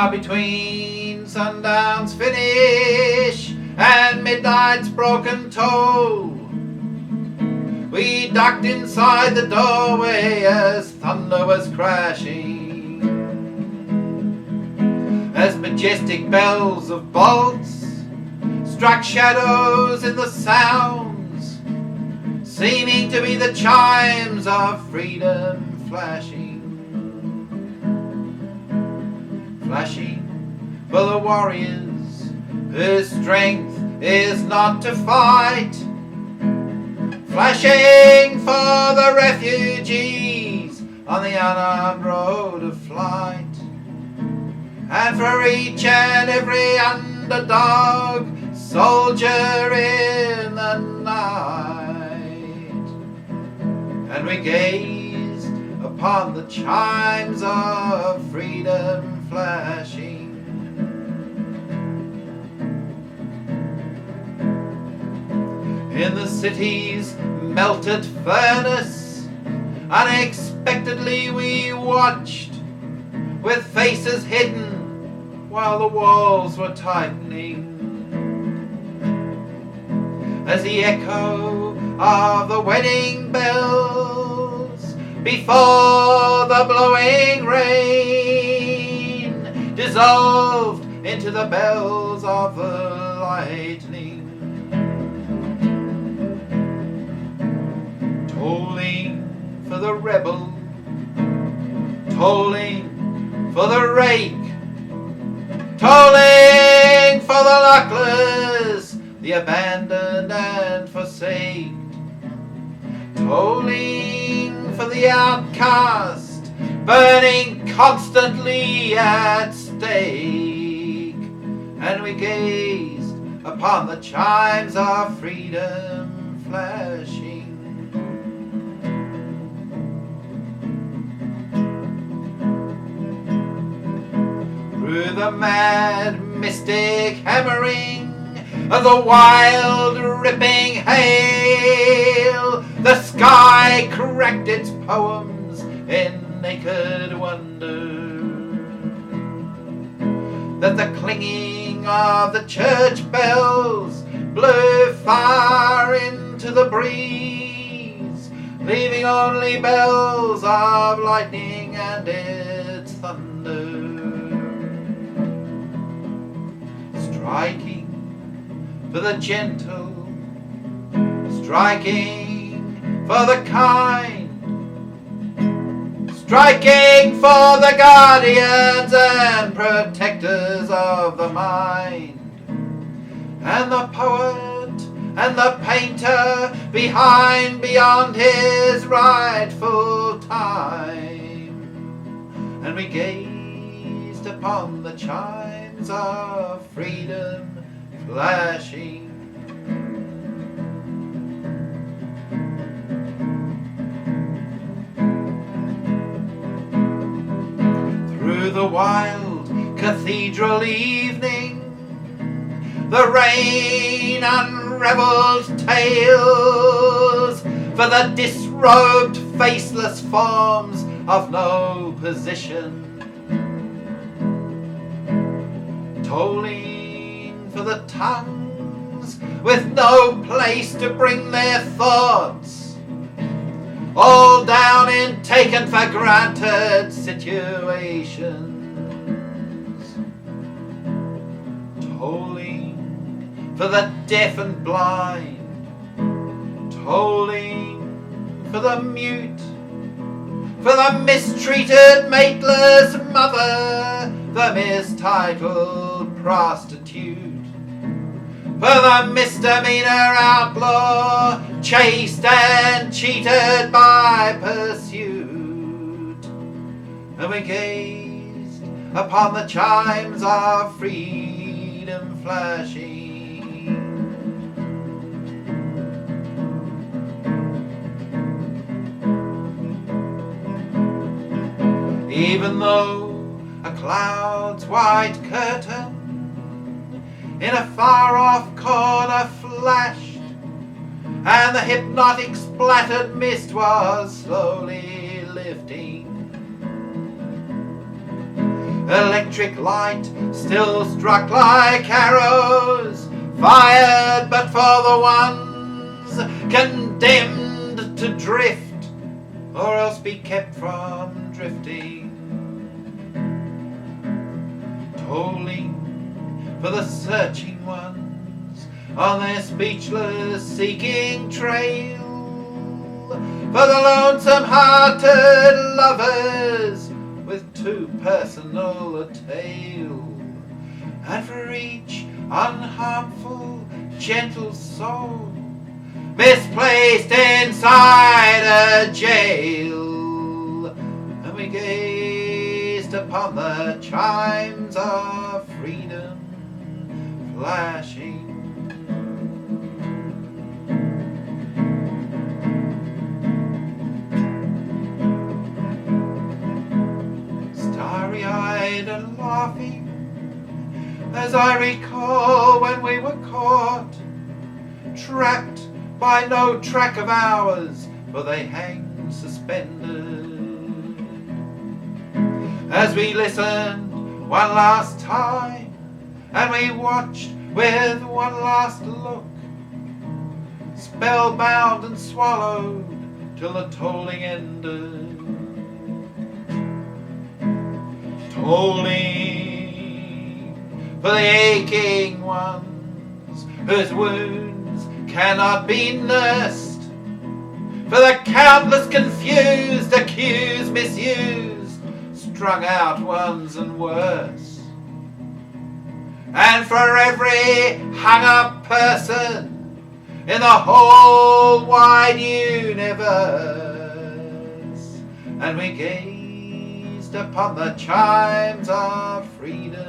Now between sundown's finish and midnight's broken toll, we ducked inside the doorway as thunder was crashing, as majestic bells of bolts struck shadows in the sounds, seeming to be the chimes of freedom flashing, flashing for the warriors whose strength is not to fight, flashing for the refugees on the unarmed road of flight, and for each and every underdog soldier in the night. And we gazed upon the chimes of freedom flashing, in the city's melted furnace. Unexpectedly we watched, with faces hidden while the walls were tightening, as the echo of the wedding bells before the blowing rain dissolved into the bells of the lightning, tolling for the rebel, tolling for the rake, tolling for the luckless, the abandoned and forsaken, tolling for the outcast, burning constantly at stake. And we gazed upon the chimes of freedom flashing, through the mad mystic hammering of the wild ripping hail. The sky cracked its poems in naked wonder, that the clinging of the church bells blew far into the breeze, leaving only bells of lightning and its thunder, striking for the gentle, striking for the kind, striking for the guardians and protectors of the mind, and the poet and the painter behind beyond his rightful time. And we gazed upon the chimes of freedom flashing, through the wild cathedral evening. The rain unravels tales for the disrobed faceless forms of no position, tolling for the tongues with no place to bring their thoughts, all down in taken for granted situations, tolling for the deaf and blind, tolling for the mute, for the mistreated mateless mother, the mistitled prostitute, for the misdemeanor outlaw, chased and cheated by pursuit. And we gazed upon the chimes of freedom flashing, even though a cloud's white curtain in a far-off corner flashed, and the hypnotic splattered mist was slowly lifting. electric light still struck like arrows, fired but for the ones condemned to drift, or else be kept from drifting. Tolling for the searching ones on their speechless seeking trail, for the lonesome-hearted lovers with too personal a tale, and for each unharmful, gentle soul misplaced inside a jail. And we gazed upon the chimes of freedom flashing. Starry-eyed and laughing, as I recall when we were caught, trapped by no track of ours, for they hang suspended. As we listened one last time, and we watched with one last look, spellbound and swallowed till the tolling ended. Tolling for the aching ones whose wounds cannot be nursed, for the countless confused, accused, misused, strung out ones and worse, and for every hung-up person in the whole wide universe. And we gazed upon the chimes of freedom